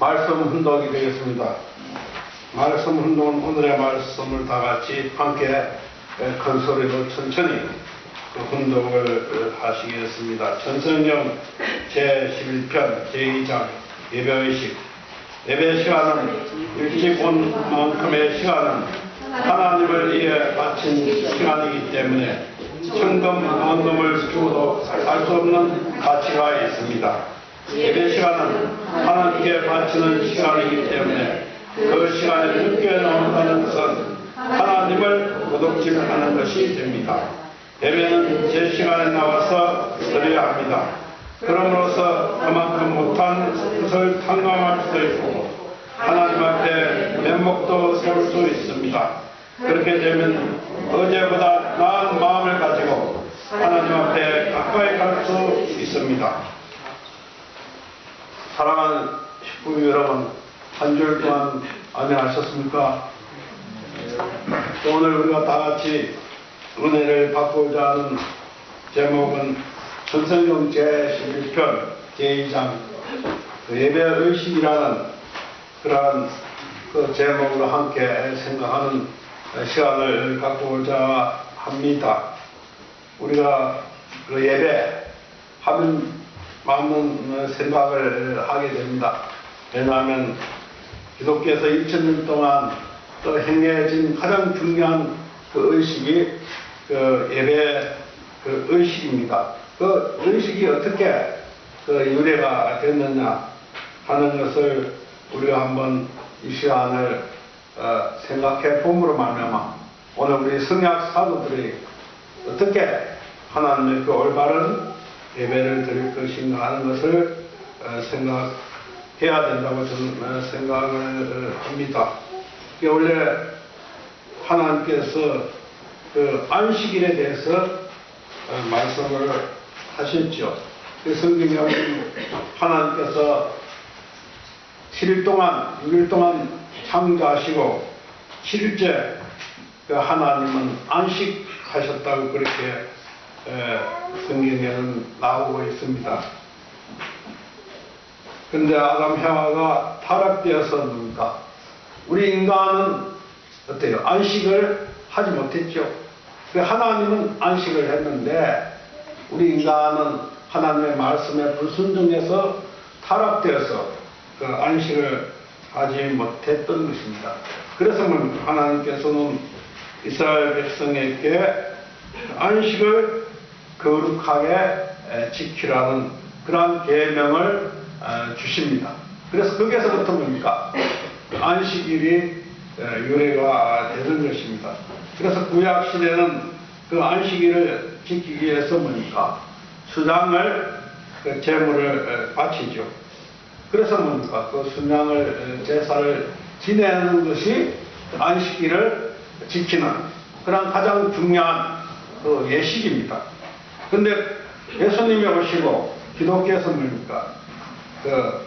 말씀 훈독이 되겠습니다. 말씀 훈독은 오늘의 말씀을 다 같이 함께 큰 소리로 천천히 훈독을 하시겠습니다. 전성경 제11편 제2장 예배의식. 예배 시간은 일찍 온 만큼의 시간은 하나님을 위해 바친 시간이기 때문에 천금 원금을 주어도 알 수 없는 가치가 있습니다. 예배 시간은 하나님께 바치는 시간이기 때문에 그 시간에 늦게 나온다는 것은 하나님을 도둑질하는 것이 됩니다. 예배는 제 시간에 나와서 드려야 합니다. 그럼으로써 그만큼 못한 것을 탕감할 수도 있고 하나님 앞에 면목도 세울 수 있습니다. 그렇게 되면 어제보다 나은 마음을 가지고 하나님 앞에 가까이 갈 수 있습니다. 사랑하는 식구 여러분, 한 주일 동안 안녕하셨습니까? 오늘 우리가 다 같이 은혜를 받고자 하는 제목은 전성경 제11편 제2장 예배의식이라는 그러한 제목으로 함께 생각하는 시간을 갖고자 합니다. 우리가 예배 하면 많은 생각을 하게 됩니다. 왜냐하면 기독교에서 2000년 동안 또 행해진 가장 중요한 의식이 예배 의식입니다. 그 의식이 어떻게 유래가 됐느냐 하는 것을 우리가 한번 이 시간을 생각해 봄으로 말미암아 오늘 우리 성약 사도들이 어떻게 하나님의 그 올바른 예배를 드릴 것인가 하는 것을 생각해야 된다고 저는 생각을 합니다. 원래 하나님께서 그 안식일에 대해서 말씀을 하셨죠. 그 성경에 하나님께서 7일 동안, 6일 동안 창조하시고 7일째 그 하나님은 안식하셨다고 그렇게 성경에는 나오고 있습니다. 그런데 아담 해와가 타락되어서 뭡니까? 우리 인간은 어때요? 안식을 하지 못했죠. 하나님은 안식을 했는데 우리 인간은 하나님의 말씀에 불순종해서 타락되어서 그 안식을 하지 못했던 것입니다. 그래서 하나님께서는 이스라엘 백성에게 안식을 거룩하게 지키라는 그러한 계명을 주십니다. 그래서 거기에서부터 뭡니까? 안식일이 유래가 되는 것입니다. 그래서 구약 시대는 그 안식일을 지키기 위해서 뭡니까? 수장을 제물을 바치죠. 그래서 뭡니까? 그 순양을 제사를 지내는 것이 안식일을 지키는 그런 가장 중요한 그 예식입니다. 그런데 예수님이 오시고 기독교에서 뭡니까? 그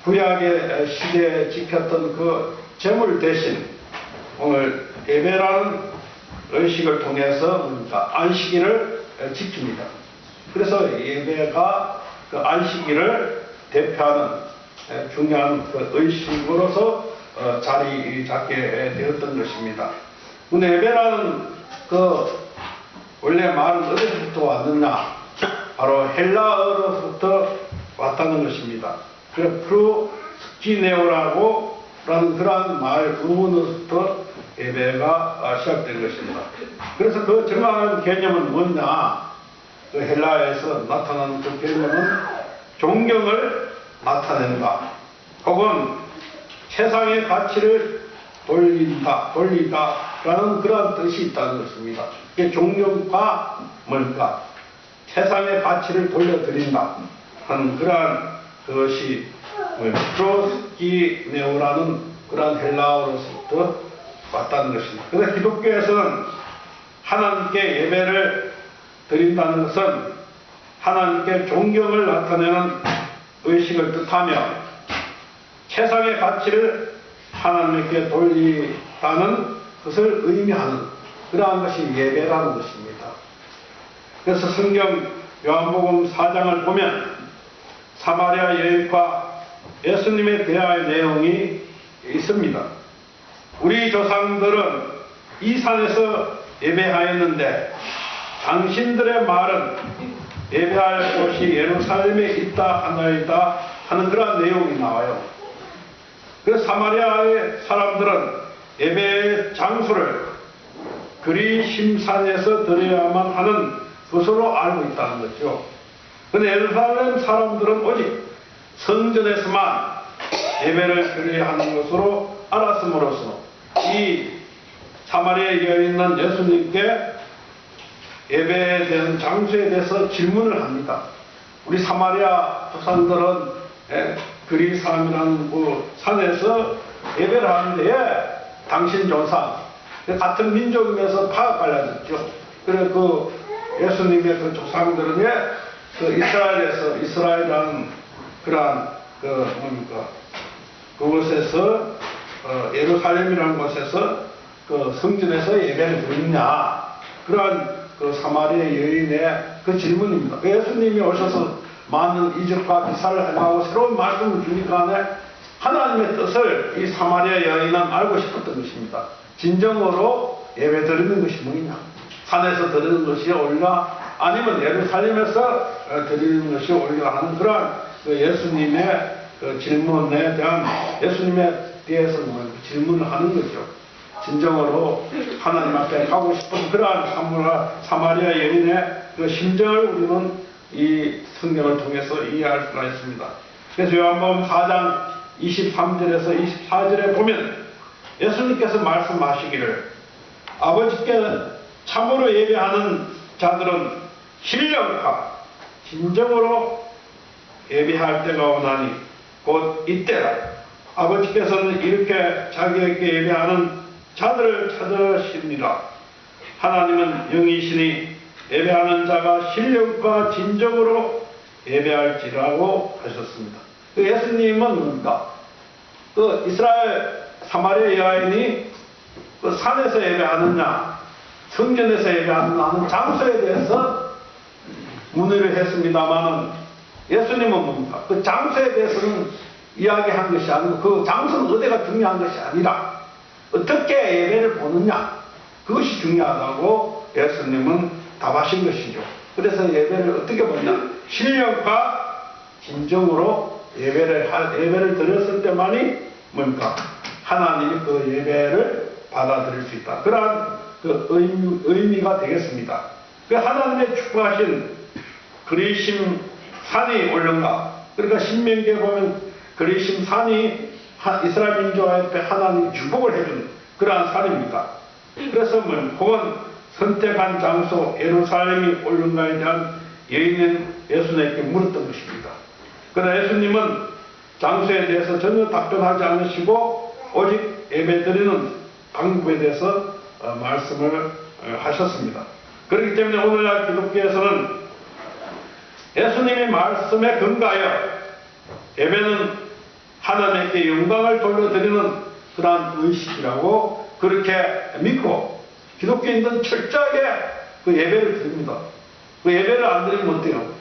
구약의 시대에 지켰던 그 제물 대신 오늘 예배라는 의식을 통해서 뭡니까? 안식일을 지킵니다. 그래서 예배가 그 안식일을 대표하는 중요한 그 의식으로서 자리 잡게 되었던 것입니다. 근데 예배라는 그 원래 말은 어디서부터 왔느냐? 바로 헬라어로부터 왔다는 것입니다. 그래서 프루스키네오라고 라는 그러한 말 부분으로부터 예배가 시작된 것입니다. 그래서 그 정확한 개념은 뭐냐? 그 헬라어에서 나타나는 그 개념은 존경을 나타낸다. 혹은 세상의 가치를 돌리다라는 그러한 뜻이 있다는 것입니다. 존경과 뭘까? 세상의 가치를 돌려드린다 하는 그러한 것이 프로스키네오라는 그러한 헬라어로부터 왔다는 것입니다. 그래서 기독교에서는 하나님께 예배를 드린다는 것은 하나님께 존경을 나타내는 의식을 뜻하며 세상의 가치를 하나님께 돌리다는 것을 의미하는 그러한 것이 예배라는 것입니다. 그래서 성경 요한복음 4장을 보면 사마리아 여인과 예수님에 대한 내용이 있습니다. 우리 조상들은 이 산에서 예배하였는데 당신들의 말은 예배할 곳이 예루살렘에 있다 하나이다 하는 그런 내용이 나와요. 그래서 사마리아의 사람들은 예배의 장소를 그리심산에서 드려야만 하는 것으로 알고 있다는 거죠. 그런데 예루살렘 사람들은 오직 성전에서만 예배를 드려야 하는 것으로 알았음으로써 이 사마리아에 있는 예수님께 예배에 대한 장소에 대해서 질문을 합니다. 우리 사마리아 조상들은 그리삼이라는 그 산에서 예배를 하는데 당신 조상 같은 민족이면서 파가 갈라졌죠. 그래서 그 예수님의 그 조상들은 그 이스라엘에서 이스라엘이라는 그러한 그곳에서 예루살렘이라는 곳에서 그 성전에서 예배를 드리냐 그러한 그 사마리아 여인의 그 질문입니다. 예수님이 오셔서 많은 이적과 기사를 행하고 새로운 말씀을 주니까 하나님의 뜻을 이 사마리아 여인은 알고 싶었던 것입니다. 진정으로 예배 드리는 것이 뭐냐? 산에서 드리는 것이 옳으냐? 아니면 예루살렘에서 드리는 것이 옳으냐 하는 그러한 그 예수님의 그 질문에 대한 예수님에 대해서 질문을 하는 거죠. 진정으로 하나님 앞에 가고 싶은 그러한 사마리아 여인의 그 심정을 우리는 이 성경을 통해서 이해할 수가 있습니다. 그래서 요한복음 4장 23절에서 24절에 보면 예수님께서 말씀하시기를 아버지께 참으로 예배하는 자들은 신령과 진정으로 예배할 때가 오나니 곧 이때라. 아버지께서는 이렇게 자기에게 예배하는 자들을 찾으십니다. 하나님은 영이시니 예배하는 자가 신령과 진정으로 예배할지라고 하셨습니다. 그 예수님은 뭡니까? 그 이스라엘 사마리아 여인이 그 산에서 예배하느냐 성전에서 예배하느냐 하는 장소에 대해서 문의를 했습니다만은 예수님은 뭡니까? 그 장소에 대해서는 이야기한 것이 아니고 그 장소는 어디가 중요한 것이 아니라 어떻게 예배를 보느냐 그것이 중요하다고 예수님은 답하신 것이죠. 그래서 예배를 어떻게 보냐 신령과 진정으로 예배를 드렸을 때만이 뭡니까? 하나님이 그 예배를 받아들일 수 있다. 그러한 그 의미가 되겠습니다. 그 하나님의 축복하신 그리심 산이 올른가? 그러니까 신명기에 보면 그리심 산이 이스라엘 민족 앞에 하나님이 축복을 해준 그러한 산입니다. 그래서 혹은 선택한 장소 예루살렘이 올른가에 대한 여인은 예수님께 물었던 것입니다. 그러나 예수님은 장소에 대해서 전혀 답변하지 않으시고 오직 예배드리는 방법에 대해서 말씀을 하셨습니다. 그렇기 때문에 오늘날 기독교에서는 예수님의 말씀에 근거하여 예배는 하나님께 영광을 돌려드리는 그러한 의식이라고 그렇게 믿고 기독교인들은 철저하게 그 예배를 드립니다. 그 예배를 안 드리면 어때요?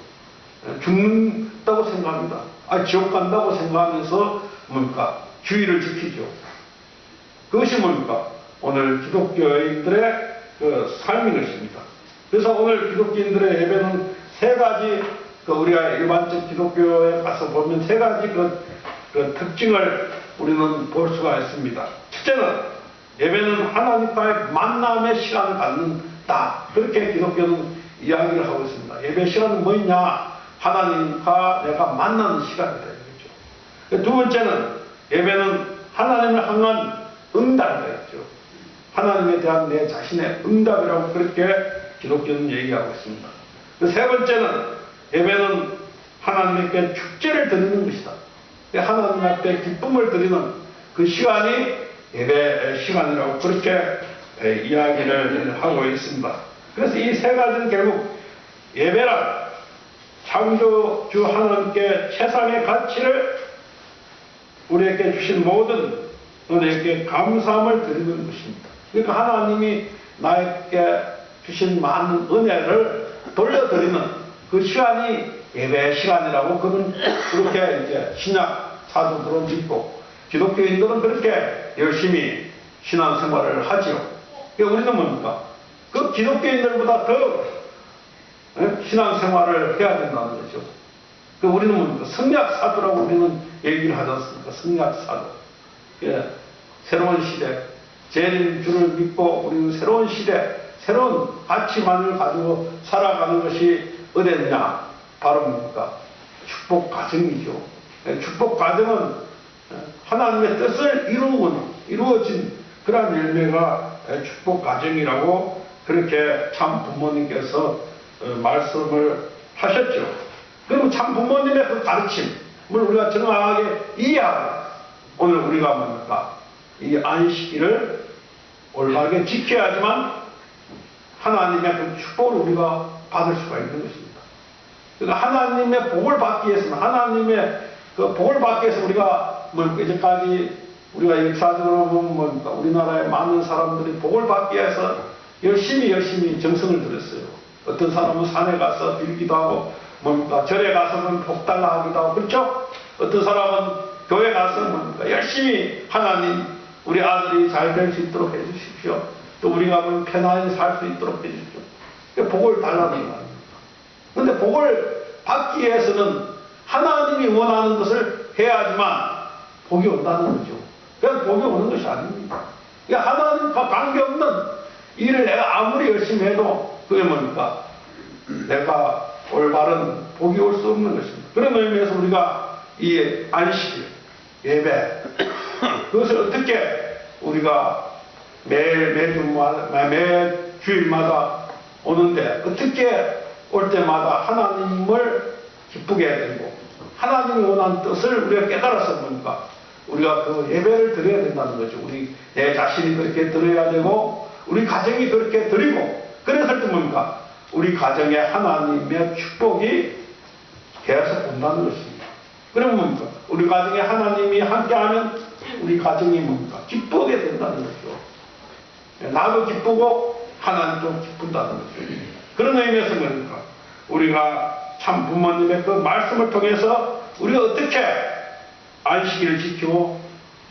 죽는다고 생각합니다. 지옥 간다고 생각하면서 뭡니까? 주의를 지키죠. 그것이 뭡니까? 오늘 기독교인들의 그 삶인 것입니다. 그래서 오늘 기독교인들의 예배는 세 가지 우리가 일반적 기독교에 가서 보면 세 가지 그 특징을 우리는 볼 수가 있습니다. 첫째는 예배는 하나님과의 만남의 시간을 갖는다. 그렇게 기독교는 이야기를 하고 있습니다. 예배 시간은 뭐냐? 하나님과 내가 만나는 시간이다. 이거죠. 두 번째는 예배는 하나님을 향한 응답이다. 이거죠. 하나님에 대한 내 자신의 응답이라고 그렇게 기독교는 얘기하고 있습니다. 세 번째는 예배는 하나님께 축제를 드리는 것이다. 하나님 앞에 기쁨을 드리는 그 시간이 예배 시간이라고 그렇게 이야기를 하고 있습니다. 그래서 이 세 가지는 결국 예배란 창조주 하나님께 최상의 가치를 우리에게 주신 모든 은혜에게 감사함을 드리는 것입니다. 그러니까 하나님이 나에게 주신 많은 은혜를 돌려드리는 그 시간이 예배 시간이라고 그렇게 이제 신약 사도들은 믿고 기독교인들은 그렇게 열심히 신앙생활을 하지요. 그러니까 우리는 뭡니까? 그 기독교인들보다 더 신앙생활을 해야 된다는 거죠. 그 우리는 뭡니까? 성약사도라고 우리는 얘기를 하지 않습니까? 성약사도. 예, 새로운 시대, 재림주를 믿고 우리는 새로운 시대, 새로운 가치만을 가지고 살아가는 것이 어딨냐? 바로 뭡니까? 축복 과정이죠. 축복 과정은 하나님의 뜻을 이루어진 그러한 열매가 축복 과정이라고 그렇게 참 부모님께서 말씀을 하셨죠. 그럼 참 부모님의 그 가르침을 우리가 정확하게 이해하고 오늘 우리가 뭡니까? 이 안식일을 올바르게 지켜야지만 하나님의 그 축복을 우리가 받을 수가 있는 것입니다. 그러니까 하나님의 복을 받기 위해서는 하나님의 그 복을 받기 위해서 우리가 이제까지 우리가 역사적으로 보면 뭡니까? 우리나라의 많은 사람들이 복을 받기 위해서 열심히 정성을 들였어요. 어떤 사람은 산에 가서 빌기도 하고 뭡니까? 절에 가서는 복 달라 하기도 하고 그렇죠? 어떤 사람은 교회 가서 뭡니까? 열심히 하나님 우리 아들이 잘 될 수 있도록 해주십시오. 또 우리가 편안히 살 수 있도록 해주십시오. 복을 달라는 거 아닙니까? 그런데 복을 받기 위해서는 하나님이 원하는 것을 해야지만 복이 온다는 거죠. 그냥 복이 오는 것이 아닙니다. 그러니까 하나님과 관계없는 일을 내가 아무리 열심히 해도 그게 뭡니까? 내가 올바른 복이 올 수 없는 것입니다. 그런 의미에서 우리가 이 안식 예배 그것을 어떻게 우리가 매주일마다 오는데 어떻게 올 때마다 하나님을 기쁘게 해야 되고 하나님이 원하는 뜻을 우리가 깨달아서 뭡니까? 우리가 그 예배를 드려야 된다는 거죠. 내 자신이 그렇게 드려야 되고 우리 가정이 그렇게 드리고 그래서 또 뭡니까? 우리 가정에 하나님의 축복이 계속 온다는 것입니다. 그러면 뭡니까? 우리 가정에 하나님이 함께하면 우리 가정이 뭡니까? 기쁘게 된다는 거죠. 나도 기쁘고 하나님도 기쁜다는 거죠. 그런 의미에서 뭡니까? 우리가 참 부모님의 그 말씀을 통해서 우리가 어떻게 안식일을 지키고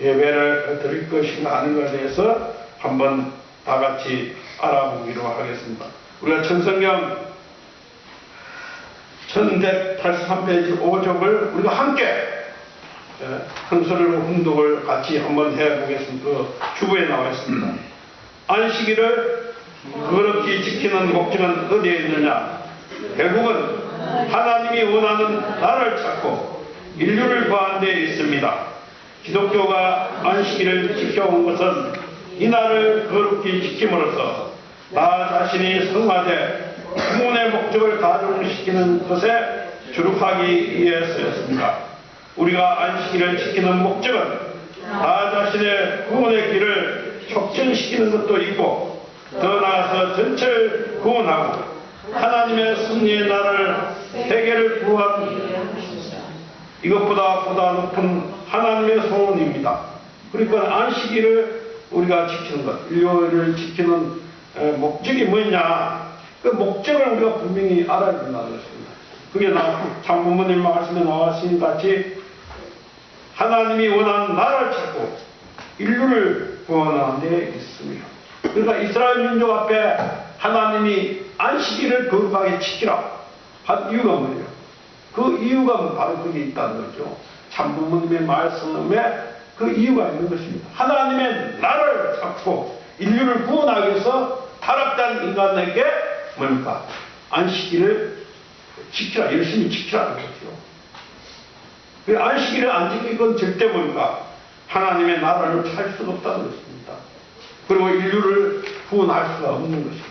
예배를 드릴 것인가 하는 것에 대해서 한번 다 같이 알아보기로 하겠습니다. 우리가 천성경 1183페이지 5쪽을 우리가 함께 흥설을 훈독을 같이 한번 해보겠습니다. 그 주부에 나와 있습니다. 안식일을 그렇게 지키는 목적은 어디에 있느냐? 결국은 하나님이 원하는 나를 찾고 인류를 구하는 데 있습니다. 기독교가 안식일을 지켜온 것은 이 날을 거룩히 지킴으로써 나 자신이 성화돼 구원의 목적을 가중시키는 것에 주력하기 위해서였습니다. 우리가 안식일을 지키는 목적은 나 자신의 구원의 길을 촉진시키는 것도 있고 더 나아가서 전체를 구원하고 하나님의 승리의 날을 세계를 구하는 이것보다 보다 높은 하나님의 소원입니다. 그러니까 안식일을 우리가 지키는 것, 인류를 지키는 목적이 뭐냐? 그 목적을 우리가 분명히 알아야 된다는 것입니다. 그게 장부모님 말씀에 나왔으니 같이 하나님이 원하는 나를 찾고 인류를 구원하는 데 있습니다. 그러니까 이스라엘 민족 앞에 하나님이 안식일을 거룩하게 지키라 한 이유가 뭐예요? 그 이유가 바로 거기에 있다는 거죠. 참부모님의 말씀에 그 이유가 있는 것입니다. 하나님의 나를 찾고 인류를 구원하기 위해서 타락된 인간에게 뭡니까? 안식일을 지키라, 열심히 지키라는 거죠. 그 안식일을 안 지킬 건 절대 뭡니까? 하나님의 나라를 찾을 수가 없다는 것입니다. 그리고 인류를 구원할 수가 없는 것입니다.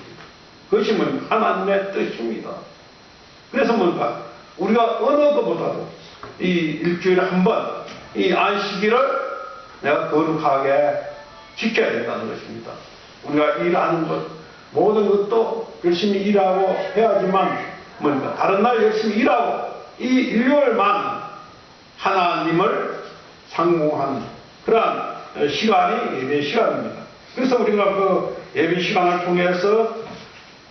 그것이 뭡니까? 하나님의 뜻입니다. 그래서 뭡니까? 우리가 어느 것보다도 이 일주일에 한 번 이 안식일을 내가 거룩하게 지켜야 된다는 것입니다. 우리가 일하는 것, 모든 것도 열심히 일하고 해야지만 뭡니까? 다른 날 열심히 일하고 이 일요일만 하나님을 상봉하는 그러한 시간이 예배 시간입니다. 그래서 우리가 그 예배 시간을 통해서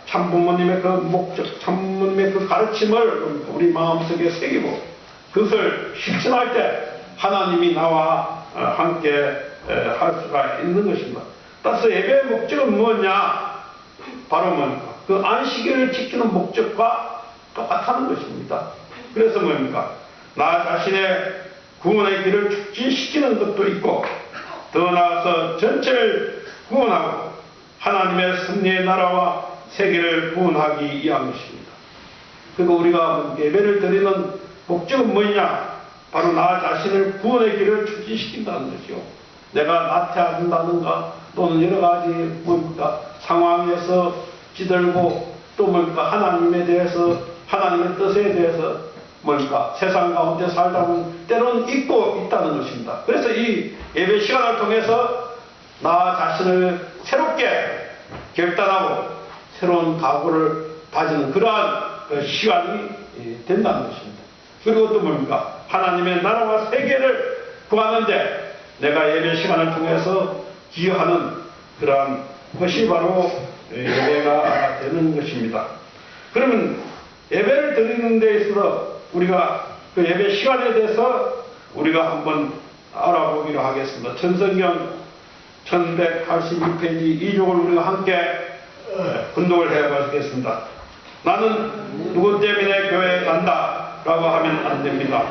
참부모님의 그 목적, 참부모님의 그 가르침을 우리 마음속에 새기고 그것을 실천할 때 하나님이 나와 함께 할 수가 있는 것입니다. 따라서 예배의 목적은 뭐냐? 바로 뭡니까? 그 안식일을 지키는 목적과 똑같다는 것입니다. 그래서 뭡니까? 나 자신의 구원의 길을 촉진시키는 것도 있고, 더 나아가서 전체를 구원하고 하나님의 섭리의 나라와 세계를 구원하기 위한 것입니다. 그리고 우리가 예배를 드리는 목적은 뭐냐? 바로 나 자신을 구원의 길을 촉진시킨다는 것이요. 내가 나태하다든가 또는 여러 가지 뭡니까? 상황에서 찌들고 또 뭡니까? 하나님에 대해서, 하나님의 뜻에 대해서 뭡니까? 세상 가운데 살다 보면 때로는 잊고 있다는 것입니다. 그래서 이 예배 시간을 통해서 나 자신을 새롭게 결단하고 새로운 각오를 다지는 그러한 시간이 된다는 것입니다. 그리고 또 뭡니까? 하나님의 나라와 세계를 구하는데 내가 예배 시간을 통해서 기여하는 그러한 것이 바로 예배가 되는 것입니다. 그러면 예배를 드리는 데 있어서 우리가 그 예배 시간에 대해서 우리가 한번 알아보기로 하겠습니다. 천성경 1186페이지 2쪽을 우리가 함께 분독을 해보겠습니다. 나는 누구 때문에 교회에 간다 라고 하면 안 됩니다.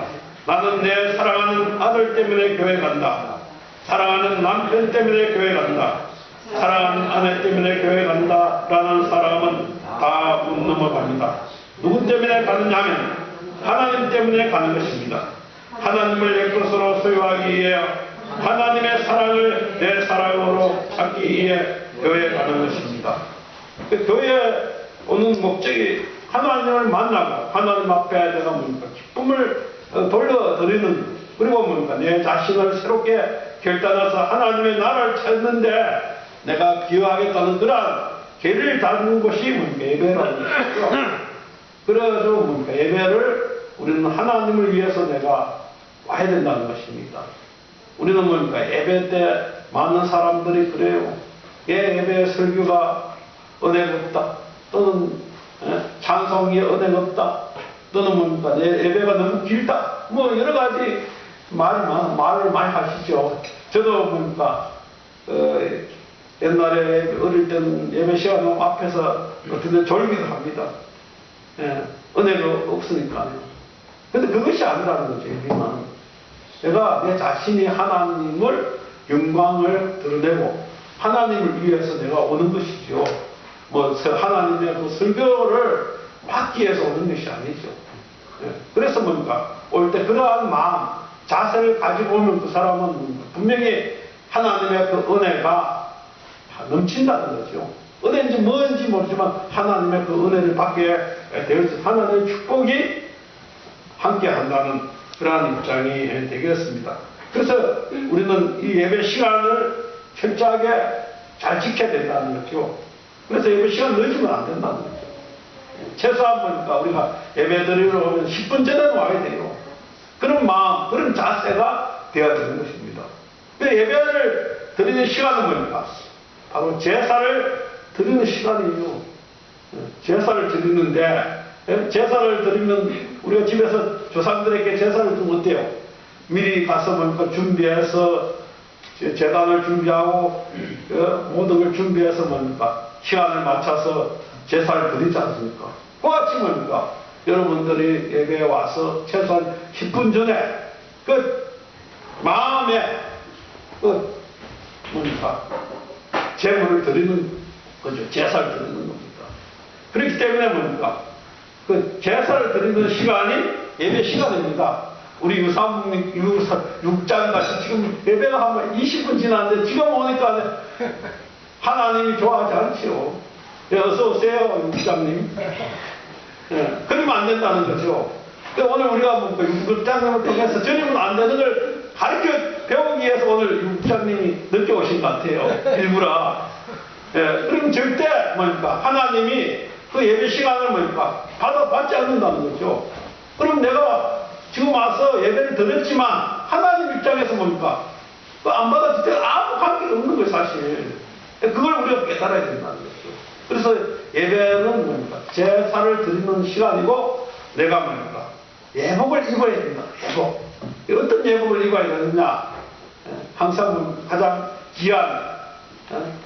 나는 내 사랑하는 아들 때문에 교회 간다. 사랑하는 남편 때문에 교회 간다. 사랑하는 아내 때문에 교회 간다 라는 사람은 다 못 넘어갑니다. 누구 때문에 가느냐 하면 하나님 때문에 가는 것입니다. 하나님을 내 것으로 소유하기 위해 하나님의 사랑을 내 사랑으로 찾기 위해 교회에 가는 것입니다. 교회에 오는 목적이 하나님을 만나고 하나님 앞에 내가 뭡니까? 기쁨을 돌려드리는, 그리고 뭡니까? 내 자신을 새롭게 결단해서 하나님의 나라를 찾는데 내가 기여하겠다는 그러한 계를 다루는 것이 뭡니까? 예배라는 것이죠. 그래서 뭡니까? 예배를 우리는 하나님을 위해서 내가 와야 된다는 것입니다. 우리는 뭡니까? 예배 때 많은 사람들이 그래요. 예배 설교가 은혜가 없다. 또는 찬송이 은혜가 없다. 또는 뭡니까? 예배가 너무 길다. 뭐 여러 가지 말을 많이 하시죠. 저도 뭡니까? 옛날에 어릴 때는 예배 시간 앞에서 어떻게 졸기도 합니다. 은혜가 없으니까요. 근데 그것이 아니라는 거죠. 우리는 내가 내 자신이 하나님을 영광을 드러내고 하나님을 위해서 내가 오는 것이죠. 뭐 하나님의 그 설교를 받기 위해서 오는 것이 아니죠. 그래서 뭡니까? 올 때 그러한 마음, 자세를 가지고 오면 그 사람은 분명히 하나님의 그 은혜가 넘친다는 거죠. 은혜인지 뭔지 모르지만 하나님의 그 은혜를 받게 되어서 하나님의 축복이 함께 한다는 그러한 입장이 되겠습니다. 그래서 우리는 이 예배 시간을 철저하게 잘 지켜야 된다는 거죠. 그래서 예배 시간 늦으면 안 된다는 거죠. 최소한 보니까 우리가 예배 드리러 오면 10분 전에 와야 돼요. 그런 마음, 그런 자세가 되어야 되는 것입니다. 예배를 드리는 시간은 뭡니까? 바로 제사를 드리는 시간이에요. 제사를 드리는데, 제사를 드리면 우리가 집에서 조상들에게 제사를 드리면 어때요? 미리 가서 뭡니까? 준비해서 제단을 준비하고 모든 걸 준비해서 뭡니까? 시간을 맞춰서 제사를 드리지 않습니까? 그 같이 뭡니까? 여러분들이 예배에 와서 최소한 10분 전에 그 마음에 그 뭡니까? 제물을 드리는 거죠. 제사를 드리는 겁니다. 그렇기 때문에 뭡니까? 그 제사를 드리는 시간이 예배 시간입니다. 우리 유산묵 6장 같이 지금 예배가 한 20분 지났는데 지금 오니까 하나님이 좋아하지 않지요. 예, 어서 오세요, 육장님. 예, 그러면 안 된다는 거죠. 오늘 우리가 뭐 육장님을 통해서 전이면 안 되는 걸 가르쳐 배우기 위해서 오늘 육장님이 늦게 오신 것 같아요. 일부러. 예, 그럼 절대 뭡니까? 하나님이 그 예배 시간을 뭡니까? 받지 않는다는 거죠. 그럼 내가 지금 와서 예배를 드렸지만 하나님 입장에서 뭡니까? 안 받았을 때 아무 관계가 없는 거예요, 사실. 그걸 우리가 깨달아야 된다는 거죠. 그래서 예배는 뭡니까? 제사를 드리는 시간이고 내가 뭡니까? 예복을 입어야 된다. 예복. 어떤 예복을 입어야 되느냐? 항상 가장 귀한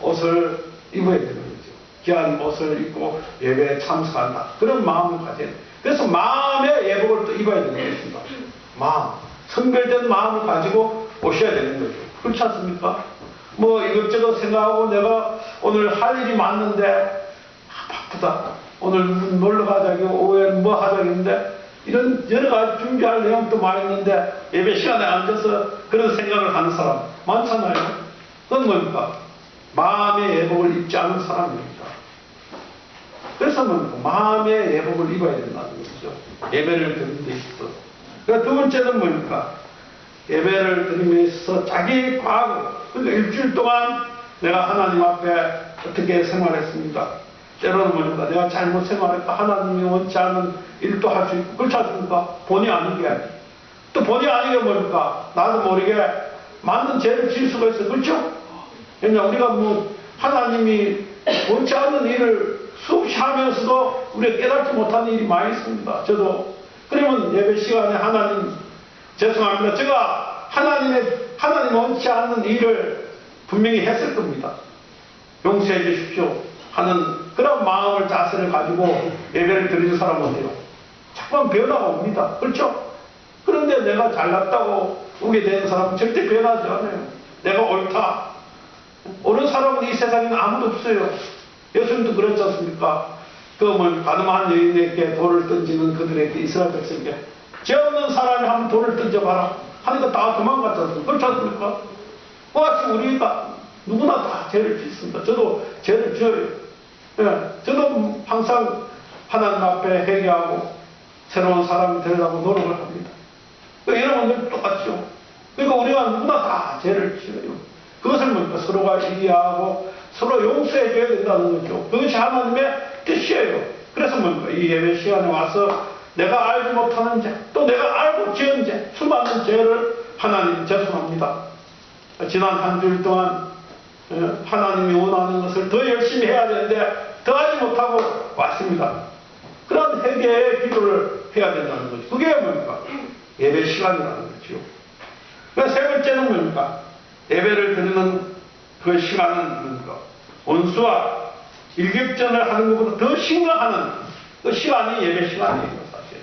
옷을 입어야 되는 거죠. 귀한 옷을 입고 예배에 참석한다. 그런 마음을 가져야 돼요. 그래서 마음의 예복을 또 입어야 되는 것입니다. 마음, 성별된 마음을 가지고 오셔야 되는 거죠. 그렇지 않습니까? 뭐 이것저것 생각하고 내가 오늘 할 일이 많는데 바쁘다. 오늘 놀러 가자고 오후에 뭐 하자겠는데 이런 여러 가지 준비할 내용도 많이 있는데 예배 시간에 앉아서 그런 생각을 하는 사람 많잖아요. 그건 뭡니까? 마음의 예복을 입지 않은 사람입니다. 그래서 뭡니까? 마음의 예복을 입어야 된다는 것이죠. 예배를 드리는 데 있어서. 그러니까 두 번째는 뭡니까? 예배를 드림에 있어서 자기 과거, 그러니까 일주일 동안 내가 하나님 앞에 어떻게 생활했습니다. 때로는 뭡니까? 내가 잘못 생활했다. 하나님이 원치 않는 일도 할 수 있고, 그렇지 않습니까? 본의 아니게. 또 본의 아니게 뭡니까? 나도 모르게 맞는 죄를 지을 수가 있어요. 그렇죠? 왜냐, 우리가 뭐, 하나님이 원치 않는 일을 수없이 하면서도 우리가 깨닫지 못하는 일이 많이 있습니다. 저도. 그러면 예배 시간에 하나님, 죄송합니다. 제가 하나님 원치 않는 일을 분명히 했을 겁니다. 용서해 주십시오. 하는 그런 마음을, 자세를 가지고 예배를 드리는 사람은 어때요? 자꾸만 변화가 옵니다. 그렇죠? 그런데 내가 잘났다고 오게 되는 사람은 절대 변하지 않아요. 내가 옳다. 옳은 사람은 이 세상에는 아무도 없어요. 예수님도 그렇지 않습니까? 가늠한 여인에게 돌을 던지는 그들에게, 이스라엘 백성에게 죄 없는 사람이 한번 돌을 던져봐라 하니까 다 도망갔지 않습니까? 그렇지 않습니까? 그같이 우리가 누구나 다 죄를 짓습니다. 저도 죄를 지어요. 예, 저도 항상 하나님 앞에 회개하고 새로운 사람이 되려고 노력을 합니다. 여러분들 똑같죠. 그러니까 우리가 누구나 다 죄를 지어요. 그것을 뭡니까? 서로가 이해하고 서로 용서해 줘야 된다는 거죠. 그것이 하나님의 뜻이에요. 그래서 뭡니까? 이 예배 시간에 와서 내가 알지 못하는 죄, 또 내가 알고 지은 죄, 수많은 죄를 하나님 죄송합니다. 지난 한 주일 동안 하나님이 원하는 것을 더 열심히 해야 되는데 더 하지 못하고 왔습니다. 그런 회개의 기도를 해야 된다는 거죠. 그게 뭡니까? 예배 시간이라는 거죠. 그래서 세 번째는 뭡니까? 예배를 드리는 그 시간은 뭡니까? 원수와 일격전을 하는 것보다 더 심각한 그 시간이 예배 시간이에요, 사실.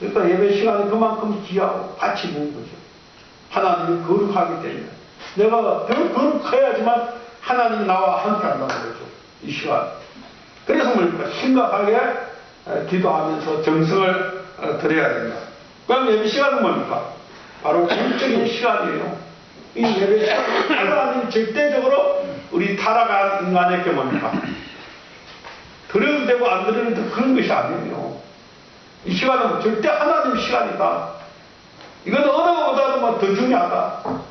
그러니까 예배 시간이 그만큼 귀하고 가치 있는 거죠. 하나님이 거룩하기 때문에. 내가 더 거룩해야지만 하나님이 나와 함께 한다는 거죠. 이 시간. 그래서 뭡니까? 심각하게 기도하면서 정성을 드려야 된다. 그럼 예배 시간은 뭡니까? 바로 공적인 시간이에요. 이 예배 시간은 하나님 절대적으로 우리 타락한 인간에게 뭡니까? 드려도 되고 안 드려도 되고 그런 것이 아니에요. 이 시간은 절대 하나님 시간이다. 이건 어느 것보다도 더 중요하다.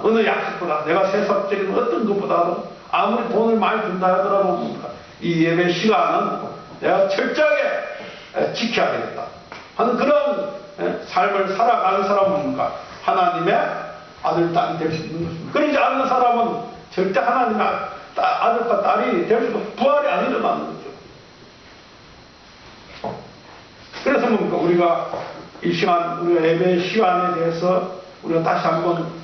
어느 약속보다, 내가 세상적인 어떤 것보다도 아무리 돈을 많이 준다 하더라도 뭡니까? 이 예배 시간은 내가 철저하게 지켜야 되겠다 하는 그런 삶을 살아가는 사람은 뭡니까? 하나님의 아들, 딸이 될 수 있는 것입니다. 그러지 않는 사람은 절대 하나님의 아들과 딸이 될 수가 없고 부활이 안 일어나는 거죠. 그래서 뭡니까? 우리가 이 시간, 우리가 예배 시간에 대해서 우리가 다시 한번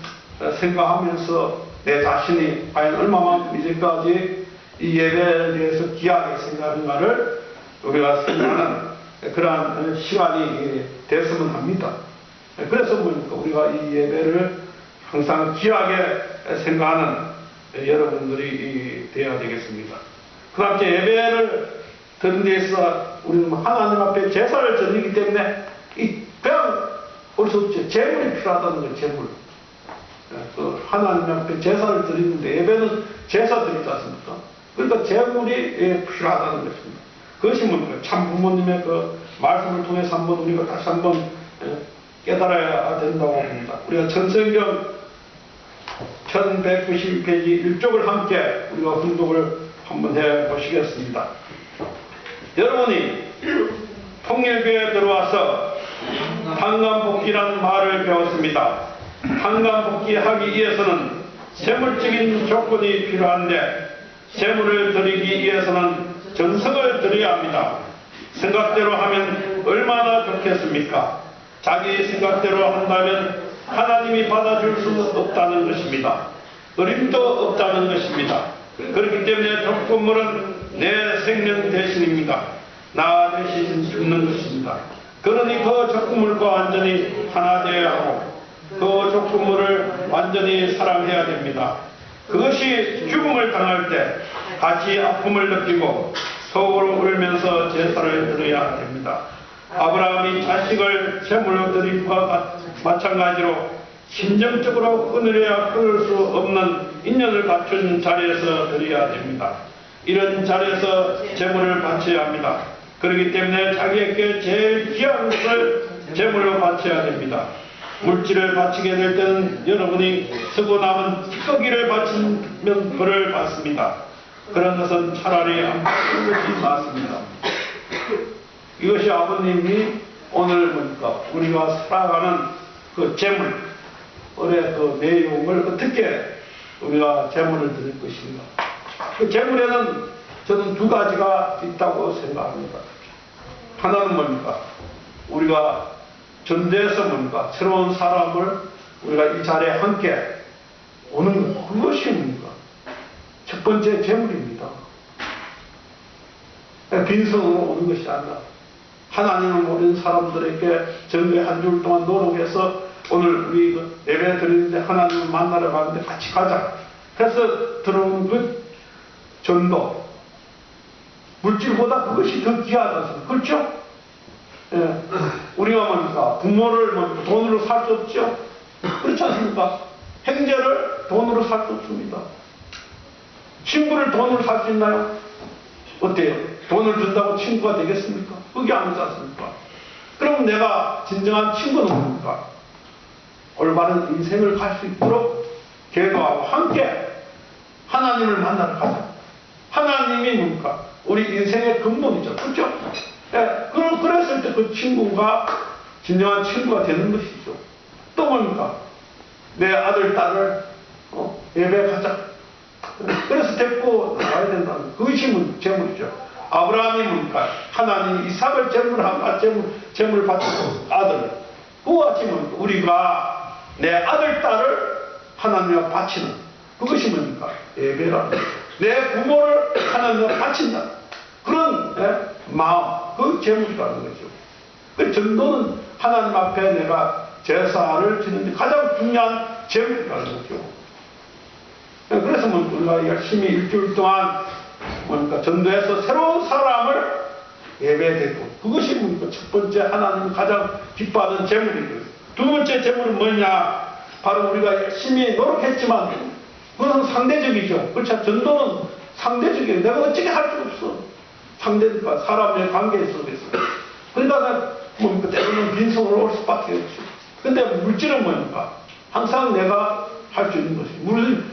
생각하면서 내 자신이 과연 얼마만큼 이제까지 이 예배에 대해서 귀하게 생각하는가를 우리가 생각하는 그러한 시간이 됐으면 합니다. 그래서 뭡니까? 우리가 이 예배를 항상 귀하게 생각하는 여러분들이 되어야 되겠습니다. 그 다음에 예배를 드는 데 있어서 우리는 하나님 앞에 제사를 드리기 때문에 그냥 볼 수 없죠. 제물이 필요하다는 거예요. 제물. 하나님 앞에 제사를 드리는데 예배는 제사 드리지 않습니까? 그러니까 제물이 필요하다는 것입니다. 그것이 뭡니까? 참 부모님의 그 말씀을 통해서 한번 우리가 다시 한번 깨달아야 된다고 봅니다. 우리가 천성경 1192페이지 1쪽을 함께 우리가 훈독을 한번 해 보시겠습니다. 여러분이 통일교에 들어와서 한간복귀라는 말을 배웠습니다. 한간복귀하기 위해서는 세물적인 조건이 필요한데 세물을 드리기 위해서는 정성을 드려야 합니다. 생각대로 하면 얼마나 좋겠습니까? 자기 생각대로 한다면 하나님이 받아줄 수 없다는 것입니다. 어림도 없다는 것입니다. 그렇기 때문에 족구물은 내 생명 대신입니다. 나 대신 죽는 것입니다. 그러니 그 족구물과 완전히 하나 되어야 하고 그 족구물을 완전히 사랑해야 됩니다. 그것이 죽음을 당할 때 같이 아픔을 느끼고 속으로 울면서 제사를 드려야 됩니다. 아브라함이 자식을 제물로 드린 것과 마찬가지로 심정적으로 끊으려야 끊을 수 없는 인연을 갖춘 자리에서 드려야 됩니다. 이런 자리에서 제물을 바쳐야 합니다. 그렇기 때문에 자기에게 제일 귀한 것을 제물로 바쳐야 됩니다. 물질을 바치게 될 때는 여러분이 쓰고 남은 찌꺼기를 바치면 벌을 받습니다. 그런 것은 차라리 안 바치는 것이 맞습니다. 이것이 아버님이 오늘 보니까 우리가 살아가는 그 재물의 그 내용을 어떻게 우리가 재물을 드릴 것인가. 그 재물에는 저는 두 가지가 있다고 생각합니다. 하나는 뭡니까? 우리가 전도해서 뭡니까? 새로운 사람을 우리가 이 자리에 함께 오는 것, 그것이 뭡니까? 첫 번째 재물입니다. 빈손으로 오는 것이 아니라 하나님을 모르는 사람들에게 전도에 한 주 동안 노력해서 오늘 우리 그 예배 드리는데 하나님을 만나러 가는데 같이 가자 해서 들어온 그 전도, 물질보다 그것이 더 귀하다. 그렇죠? 예. 우리가 뭡니까? 부모를 돈으로 살 수 없죠? 그렇지 않습니까? 형제를 돈으로 살 수 없습니다. 친구를 돈으로 살 수 있나요? 어때요? 돈을 준다고 친구가 되겠습니까? 그게 아니지 않습니까? 그럼 내가 진정한 친구는 뭡니까? 올바른 인생을 갈 수 있도록 기도하고 함께 하나님을 만나러 가자. 하나님이 뭡니까? 우리 인생의 근본이죠. 그렇죠? 예, 그랬을 때 그 친구가 진정한 친구가 되는 것이죠. 또 뭡니까? 내 아들, 딸을 예배 가자. 그래서 데리고 나와야 된다는 그것이 재물이죠. 아브라함이 뭡니까? 하나님이 이삭을 재물 바치고 아들. 그와 같이 뭡니까? 우리가 내 아들, 딸을 하나님께 바치는 그것이 뭡니까? 예배라는 거죠. 내 부모를 하나님께 바친다. 그런 마음, 그 재물이라는 거죠. 그 전도는 하나님 앞에 내가 제사를 드리는 가장 중요한 재물이라는 거죠. 그래서 우리가 열심히 일주일 동안 뭡니까? 전도해서 새로운 사람을 예배드리고 그것이 뭡니까? 첫 번째 하나님 가장 기뻐하는 재물이고요. 두 번째 재물은 뭐냐? 바로 우리가 열심히 노력했지만 그것은 상대적이죠. 그렇죠? 전도는 상대적이에요. 내가 어떻게 할 수 없어. 상대니까 사람의 관계 속에서. 그러니까 뭡니까? 때로는 빈손으로 올 수밖에 없죠. 근데 물질은 뭡니까? 항상 내가 할 수 있는 것이.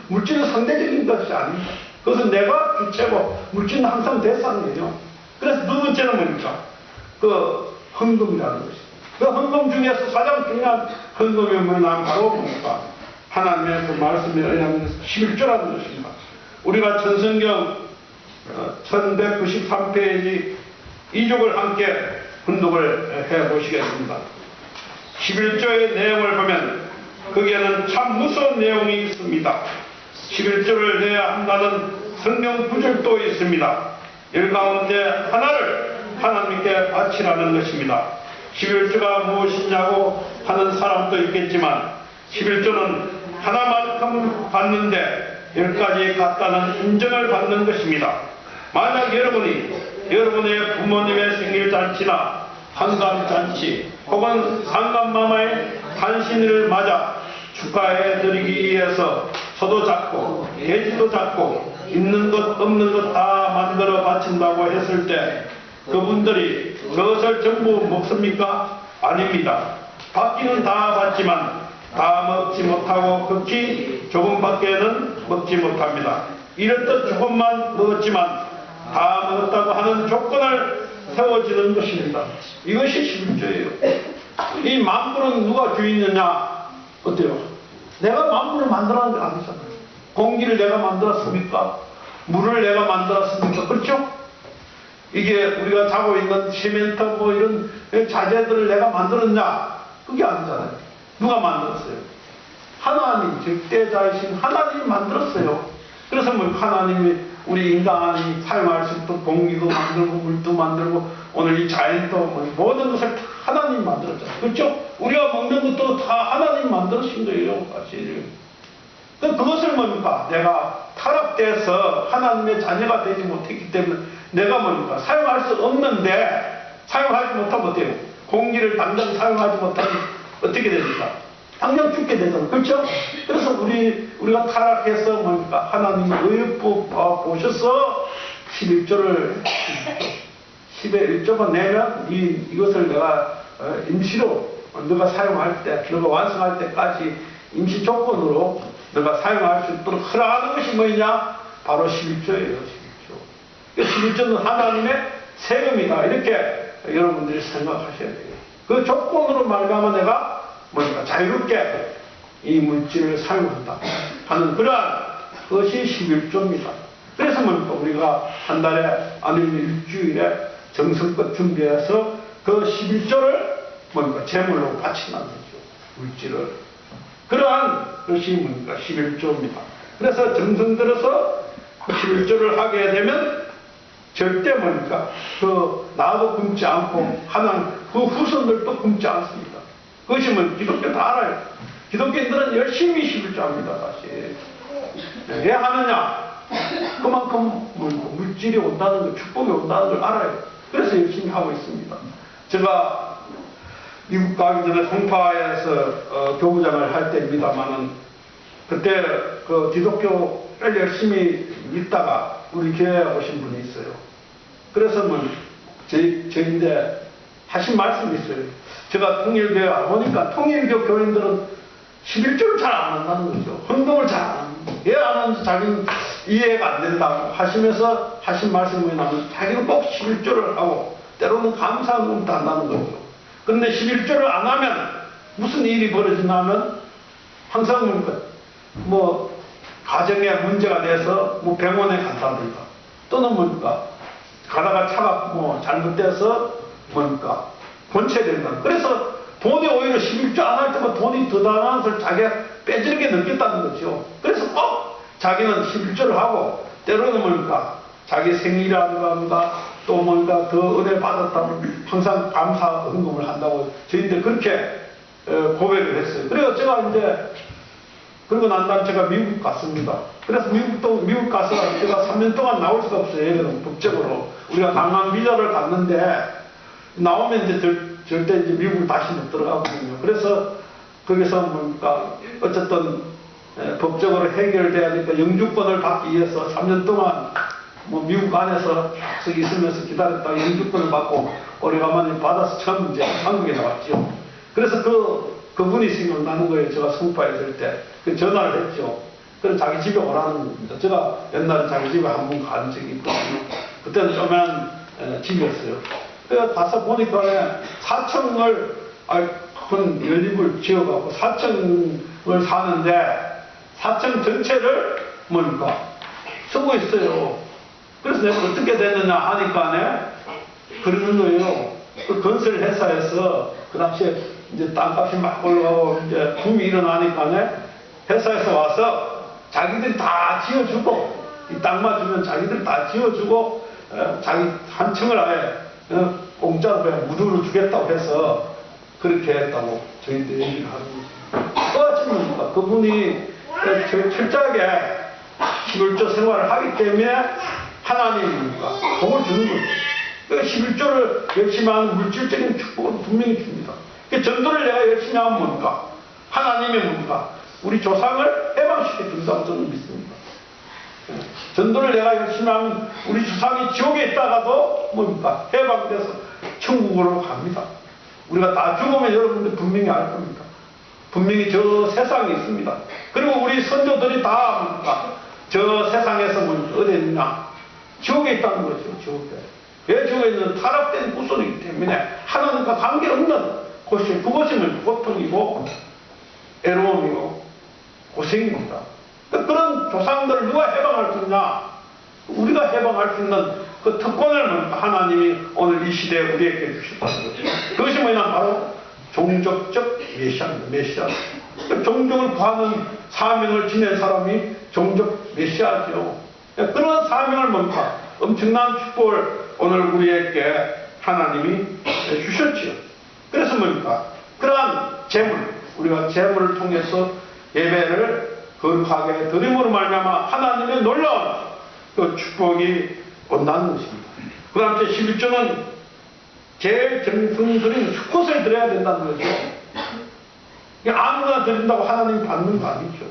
물질은 상대적인 것이 아닙니다. 그것은 내가 주체고 물질은 항상 대상이에요. 그래서 두 번째는 뭡니까? 그 헌금이라는 것이. 그 헌금 중에서 가장 중요한 헌금이 뭐냐? 바로 뭡니까? 하나님의 그 말씀에 의하면 11조라는 것입니다. 우리가 천성경 1193페이지 2쪽을 함께 분독을 해보시겠습니다. 11조의 내용을 보면 거기에는 참 무서운 내용이 있습니다. 11조를 내야 한다는 성경 구절도 있습니다. 이 가운데 하나를 하나님께 바치라는 것입니다. 11조가 무엇이냐고 하는 사람도 있겠지만 11조는 하나만큼 받는데 10가지 갖다는 인정을 받는 것입니다. 만약 여러분이 여러분의 부모님의 생일잔치나 한감잔치 혹은 상감마마의 탄신일을 맞아 축하해드리기 위해서 소도 잡고 돼지도 잡고 있는 것 없는 것 다 만들어 바친다고 했을 때 그분들이 그것을 전부 먹습니까? 아닙니다. 받기는 다 받지만 다 먹지 못하고 극히 조금밖에는 먹지 못합니다. 이렇듯 조금만 먹었지만 다 먹었다고 하는 조건을 세워지는 것입니다. 이것이 11조예요. 이 만물은 누가 주인이냐? 어때요? 내가 만물을 만들었는 게 아니잖아요. 공기를 내가 만들었습니까? 물을 내가 만들었습니까? 그렇죠? 이게 우리가 자고 있는 시멘트 뭐 이런 자재들을 내가 만들었냐? 그게 아니잖아요. 누가 만들었어요? 하나님, 적대자이신 하나님이 만들었어요. 그래서 뭐 하나님이 우리 인간이 사용할 수 있도록 공기도 만들고 물도 만들고 오늘 이 자연도 뭐 모든 것을 다 하나님이 만들었잖아요. 그렇죠? 우리가 먹는 것도 다 하나님이 만들으신 거예요. 사실. 그것을 뭡니까? 내가 타락돼서 하나님의 자녀가 되지 못했기 때문에 내가 뭡니까? 사용할 수 없는데 사용하지 못하면 어때요? 공기를 당장 사용하지 못하면 어떻게 됩니까? 당장 죽게 되잖아요. 그렇죠? 그래서 우리가 타락해서 뭡니까? 하나님의 의법 보셔서 11조를 10의 1조만 내면 이것을 내가 임시로 너가 사용할 때, 너가 완성할 때까지 임시 조건으로 너가 사용할 수 있도록 허락하는 것이 뭐냐? 바로 11조예요. 11조. 11조는 하나님의 세금이다. 이렇게 여러분들이 생각하셔야 돼요. 그 조건으로 말미암아 내가 뭡니까? 자유롭게 이 물질을 사용한다 하는 그러한 것이 11조입니다. 그래서 뭡니까? 우리가 한 달에 아니면 일주일에 정성껏 준비해서 그 11조를 뭡니까? 제물로 바친다는 거죠. 물질을. 그러한 것이 뭡니까? 11조입니다. 그래서 정성 들어서 11조를 하게 되면 절대 뭡니까? 나도 굶지 않고 하는 그 후손들도 굶지 않습니다. 그것이 뭐 기독교 다 알아요. 기독교인들은 열심히 11조 합니다. 사실. 왜 하느냐? 그만큼 물질이 온다는 거, 축복이 온다는 걸 알아요. 그래서 열심히 하고 있습니다. 제가 미국 가기 전에 송파에서 교부장을 할 때입니다만은 그때 그 기독교를 열심히 믿다가 우리 교회에 오신 분이 있어요. 그래서 저인데 하신 말씀이 있어요. 제가 통일교회 와보니까 통일교 교인들은 11조를 잘 안 한다는 거죠. 헌금을 잘 안 합니다. 왜 안 하는지 자기는 이해가 안 된다고 하시면서 하신 말씀이 뭐냐면 자기는 꼭 11조를 하고 때로는 감사헌금도 한다는 거죠. 그런데 11조를 안 하면 무슨 일이 벌어지냐면 항상 가정에 문제가 돼서 병원에 간다든가 또는 가다가 차가 잘못돼서 권체된다. 그래서 돈이 오히려 11조 안 할 때만 돈이 더 달라는 것을 자기가 빼지르게 느꼈다는 거죠. 그래서 꼭 자기는 11조를 하고 때로는 자기 생일이라든가 또 더 은혜 받았다면 항상 감사 헌금을 한다고 저희들 그렇게 고백을 했어요. 그래서 제가 이제 그러고 난 다음에 제가 미국 갔습니다. 그래서 미국 가서 제가 3년 동안 나올 수가 없어요. 얘들은 법적으로. 우리가 강남 비자를 갔는데 나오면 이제 절대 이제 미국을 다시 못 들어가거든요. 그래서 거기서 어쨌든 법적으로 해결돼야 되니까 영주권을 받기 위해서 3년 동안 미국 안에서 계속 있으면서 기다렸다가 영주권을 받고 오래간만에 받아서 처음 이제 한국에 나왔죠. 그래서 그분이 생각나는 거예요. 제가 송파에 있을 때. 그 전화를 했죠. 그래서 자기 집에 오라는 겁니다. 제가 옛날에 자기 집에 한 번 간 적이 있거든요. 그때는 조그만 집이었어요. 그래서 가서 보니까 4층을 큰 연립을 지어갖고 4층을 사는데 4층 전체를 쓰고 있어요. 그래서 내가 어떻게 됐느냐 하니까 그러는 거예요. 그 건설 회사에서 그 당시에 이제 땅값이 막 올라가고 이제 붐이 일어나니까 회사에서 와서 자기들이 다 지어주고 이 땅만 주면 자기들이 다 지어주고 자기 한 층을 아예 공짜로 그냥 무료로 주겠다고 해서 그렇게 했다고 저희들 얘기를 하는 거죠. 또 아침입니까? 그분이 철저하게 11조 생활을 하기 때문에 하나님입니까? 복을 주는 거죠. 그 11조를 열심히 하는 물질적인 축복을 분명히 줍니다. 전도를 내가 열심히 하면 뭡니까? 하나님의 뭡니까? 우리 조상을 해방시켜 준다고 저는 믿습니다. 전도를 내가 열심히 하면 우리 조상이 지옥에 있다가도 뭡니까? 해방돼서 천국으로 갑니다. 우리가 다 죽으면 여러분들 분명히 알 겁니다. 분명히 저 세상에 있습니다. 그리고 우리 선조들이 다 뭡니까? 저 세상에서 어디 있느냐? 지옥에 있다는 거죠. 지옥에. 왜 지옥에 있는 타락된 후손이기 때문에 하나님과 관계없는 곳이 그것이 고통이고 애로움이고 고생입니다. 그런 조상들을 누가 해방할 수 있냐? 우리가 해방할 수 있는 그 특권을 하나님이 오늘 이 시대에 우리에게 주셨다는 거죠. 그것이 뭐냐? 바로 종족적 메시아입니다. 메시아. 종족을 구하는 사명을 지낸 사람이 종족 메시아죠. 그런 사명을 뭡니까? 엄청난 축복을 오늘 우리에게 하나님이 주셨지요. 그래서 뭡니까? 그러한 재물, 우리가 재물을 통해서 예배를 거룩하게 드림으로 말미암아 하나님의 놀라운 그 축복이 온다는 것입니다. 그 다음 제11조는 제일 정성스러운 수컷을 드려야 된다는 거죠. 아무나 드린다고 하나님이 받는 거 아니죠.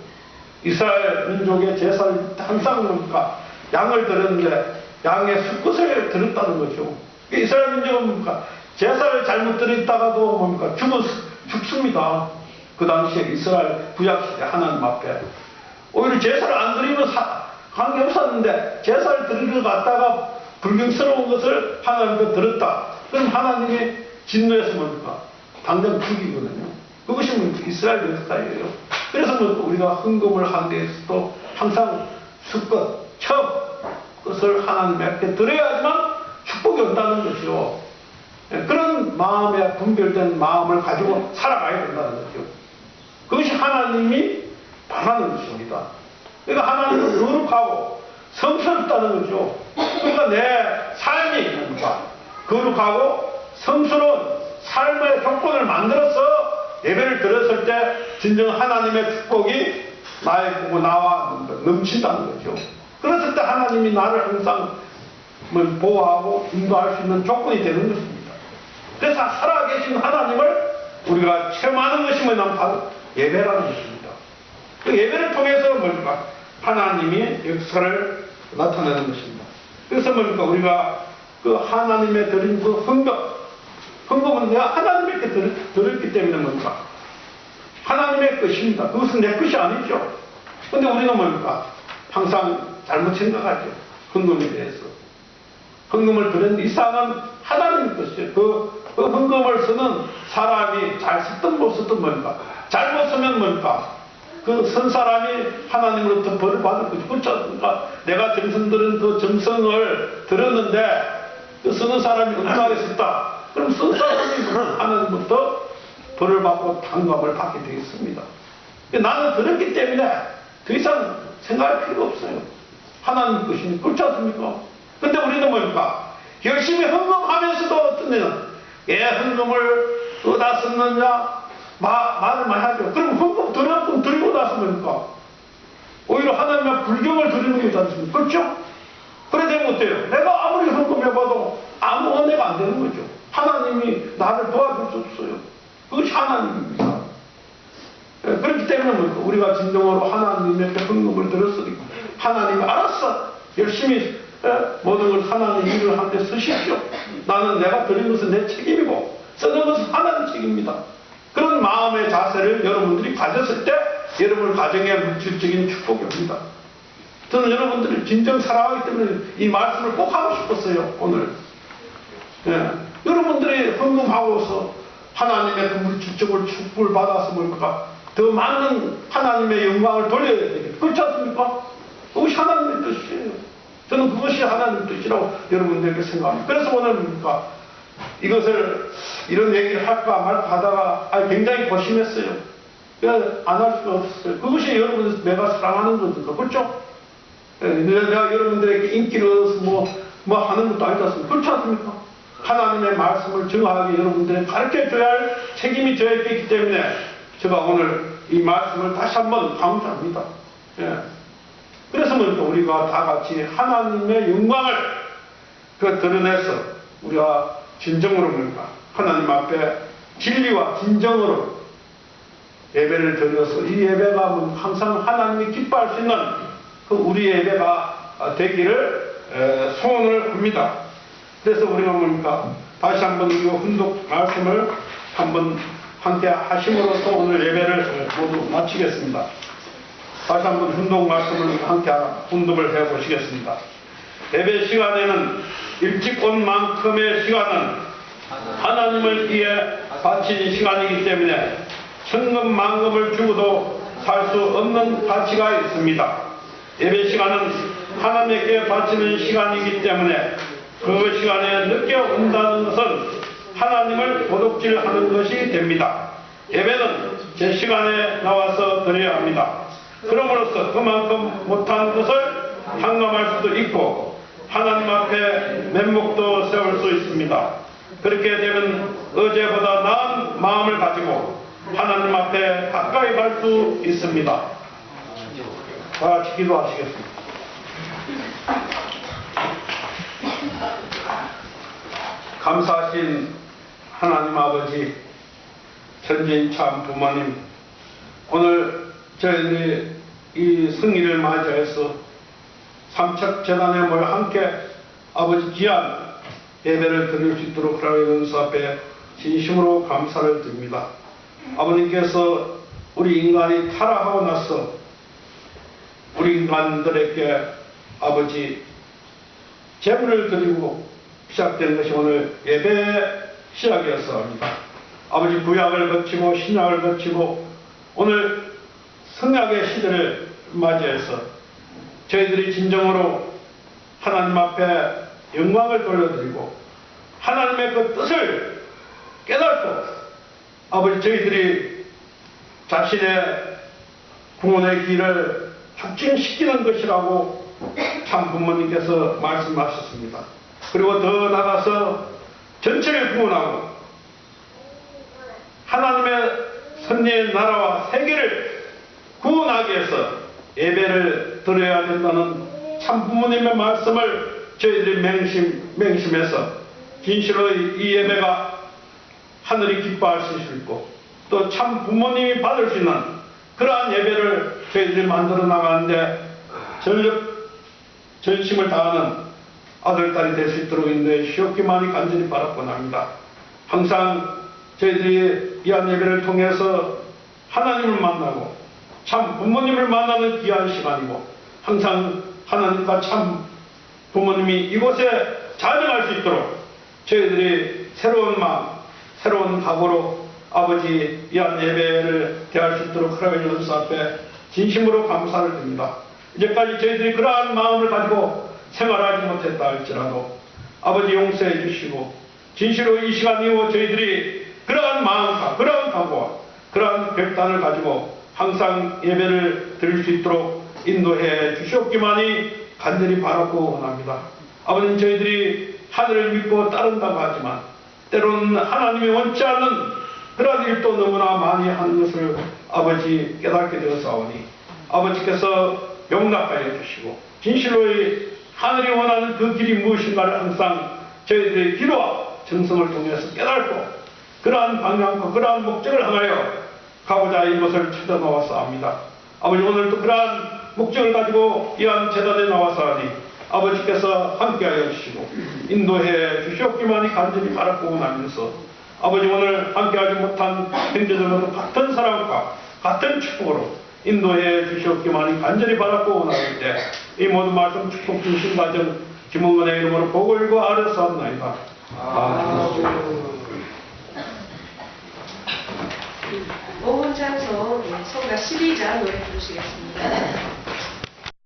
이스라엘 민족의 제사를 항상 뭡니까? 양을 드렸는데 양의 수컷을 드렸다는 거죠. 이스라엘 민족은 뭡니까? 제사를 잘못 드렸다가도 뭡니까? 죽습니다. 그 당시에 이스라엘 구약시대 하나님 앞에 오히려 제사를 안 드리면 관계없었는데 제사를 드리러 갔다가 불경스러운 것을 하나님께 들었다. 그럼 하나님이 진노해서 뭡니까? 당장 죽이거든요. 그것이 뭡니까? 이스라엘 역사예요. 그래서 뭡니까? 우리가 헌금을 하는 데에서도 항상 수컷, 첩, 것을 하나님께 드려야지만 축복이 온다는 것이요. 그런 마음에 분별된 마음을 가지고 살아가야 된다는 거죠. 그것이 하나님이 바라는 것입니다. 그러니까 하나님을 거룩하고 성스럽다는 거죠. 그러니까 내 삶이 뭡니까? 거룩하고 성스러운 삶의 조건을 만들어서 예배를 드렸을 때 진정 하나님의 축복이 나의 보고 나와 넘친다는 거죠. 그랬을 때 하나님이 나를 항상 보호하고 인도할 수 있는 조건이 되는 것입니다. 그래서 살아계신 하나님을 우리가 체험하는 것이 뭐냐면 바로 예배라는 것입니다. 그 예배를 통해서 뭡니까? 하나님이 역사를 나타내는 것입니다. 그래서 뭡니까? 우리가 그 하나님의 드린 그 헌금은 내가 하나님에게 드렸기 때문에 뭡니까? 하나님의 것입니다. 그것은 내 것이 아니죠. 근데 우리는 뭡니까? 항상 잘못 생각하죠. 헌금에 대해서. 헌금을 드렸는데 이상은 하나님의 것이에요. 그 헌금을 쓰는 사람이 잘 쓰든 못 쓰든 뭡니까? 잘못 쓰면 뭡니까? 그 쓴 사람이 하나님으로부터 벌을 받을 거죠. 그렇지 않습니까? 내가 정성 들은 그 정성을 들었는데 그 쓰는 사람이 엉뚱하게 썼다. 그럼 쓴 사람이 하나님부터 벌을 받고 단감을 받게 되어 있습니다. 나는 들었기 때문에 더 이상 생각할 필요가 없어요. 하나님 것이니 그렇지 않습니까? 근데 우리는 뭡니까? 열심히 헌금하면서도 어떤 애는 헌금을 어디다 썼느냐 말을 많이 하죠. 그럼 헌금 드리고 나서 뭡니까? 오히려 하나님의 불경을 드리는 거지 않습니까? 그렇죠? 그래 되면 어때요? 내가 아무리 헌금해봐도 아무 은혜가 안 되는 거죠. 하나님이 나를 도와줄 수 없어요. 그것이 하나님입니다. 그렇기 때문에 뭡니까? 우리가 진정으로 하나님에게 헌금을 들었으니 하나님이 알았어. 열심히 모든 걸 하나님 일을 하는데 쓰십시오. 나는 내가 드린 것은 내 책임이고 쓰는 것은 하나님 책임입니다. 그런 마음의 자세를 여러분들이 가졌을 때 여러분 가정에 물질적인 축복이 옵니다. 저는 여러분들을 진정 사랑하기 때문에 이 말씀을 꼭 하고 싶었어요. 오늘. 여러분들이 헌금하고서 하나님의 그 물질적으로 축복을 받아서 뭡니까? 더 많은 하나님의 영광을 돌려야 되겠죠. 그렇지 않습니까? 그것이 하나님의 뜻이에요. 저는 그것이 하나님의 뜻이라고 여러분들에게 생각합니다. 그래서 오늘 뭡니까? 이것을 이런 얘기를 할까 말까 하다가 굉장히 고심했어요. 안 할 수가 없었어요. 그것이 여러분들 내가 사랑하는 거니까. 그렇죠? 내가 여러분들에게 인기를 얻어서 뭐 하는 것도 아니지 않습니까? 그렇지 않습니까? 하나님의 말씀을 정확하게 여러분들에게 가르쳐줘야 할 책임이 저에게 있기 때문에 제가 오늘 이 말씀을 다시 한번 강조합니다. 그래서 뭡니까? 우리가 다 같이 하나님의 영광을 드러내서 우리가 진정으로 뭡니까? 하나님 앞에 진리와 진정으로 예배를 드려서 이 예배가 항상 하나님이 기뻐할 수 있는 그 우리의 예배가 되기를 소원을 합니다. 그래서 우리가 뭡니까? 다시 한번 이 훈독 말씀을 한번 함께 하심으로써 오늘 예배를 모두 마치겠습니다. 다시 한번 훈독 말씀을 함께 훈독을 해 보시겠습니다. 예배 시간에는 일찍 온 만큼의 시간은 하나님을 위해 바친 시간이기 때문에 천금만금을 주고도 살 수 없는 가치가 있습니다. 예배 시간은 하나님께 바치는 시간이기 때문에 그 시간에 늦게 온다는 것은 하나님을 도둑질하는 것이 됩니다. 예배는 제 시간에 나와서 드려야 합니다. 그럼으로써 그만큼 못한 것을 탕감할 수도 있고 하나님 앞에 면목도 세울 수 있습니다. 그렇게 되면 어제보다 나은 마음을 가지고 하나님 앞에 가까이 갈 수 있습니다. 다 같이 기도하시겠습니다. 감사하신 하나님 아버지, 천지인 참 부모님, 오늘 저희들이 이 승리를 맞이해서 삼척 재단에 모여 함께 아버지 귀한 예배를 드릴 수 있도록 하나님의 은수 앞에 진심으로 감사를 드립니다. 아버님께서 우리 인간이 타락하고 나서 우리 인간들에게 아버지 제물을 드리고 시작된 것이 오늘 예배의 시작이었습니다. 아버지 구약을 거치고 신약을 거치고 오늘 성약의 시대를 맞이해서 저희들이 진정으로 하나님 앞에 영광을 돌려드리고 하나님의 그 뜻을 깨닫고 아버지 저희들이 자신의 구원의 길을 확증시키는 것이라고 참 부모님께서 말씀하셨습니다. 그리고 더 나아가서 전체를 구원하고 하나님의 선리의 나라와 세계를 구원하기 위해서 예배를 드려야 된다는 참 부모님의 말씀을 저희들이 맹심해서 진실로 이 예배가 하늘이 기뻐할 수 있고 또 참 부모님이 받을 수 있는 그러한 예배를 저희들이 만들어 나가는데 전심을 다하는 아들딸이 될 수 있도록 인도해 주시옵기만이 간절히 바라곤 합니다. 항상 저희들이 이한 예배를 통해서 하나님을 만나고 참 부모님을 만나는 귀한 시간이고 항상 하나님과 참 부모님이 이곳에 자정할 수 있도록 저희들이 새로운 마음, 새로운 각오로 아버지 이한 예배를 대할 수 있도록 하나님의 연수 앞에 진심으로 감사를 드립니다. 이제까지 저희들이 그러한 마음을 가지고 생활하지 못했다 할지라도 아버지 용서해 주시고 진실로 이 시간 이후 저희들이 그러한 마음과 그러한 각오와 그러한 결단을 가지고 항상 예배를 드릴 수 있도록 인도해 주시옵기만이 간절히 바라고 원합니다. 아버님 저희들이 하늘을 믿고 따른다고 하지만 때로는 하나님이 원치 않는 그러한 일도 너무나 많이 하는 것을 아버지 깨닫게 되었사오니 아버지께서 용납하여 주시고 진실로 하늘이 원하는 그 길이 무엇인가를 항상 저희들의 기도와 정성을 통해서 깨닫고 그러한 방향과 그러한 목적을 향하여 가고자 이곳을 찾아 나왔사옵니다. 아버지 오늘도 그러한 목적을 가지고 이한 재단에 나와서하니 아버지께서 함께하여 주시고 인도해 주시옵기만이 간절히 바라고 원하면서 아버지 오늘 함께하지 못한 형제들과도 같은 사랑과 같은 축복으로 인도해 주시옵기만이 간절히 바라고 원하실 때 이 모든 말씀 축복 주신 가정 김원근의 이름으로 복을 일고 아뢰서 합나이다. 아멘. 5분 찬송 성가 12자 노래 부르시겠습니다.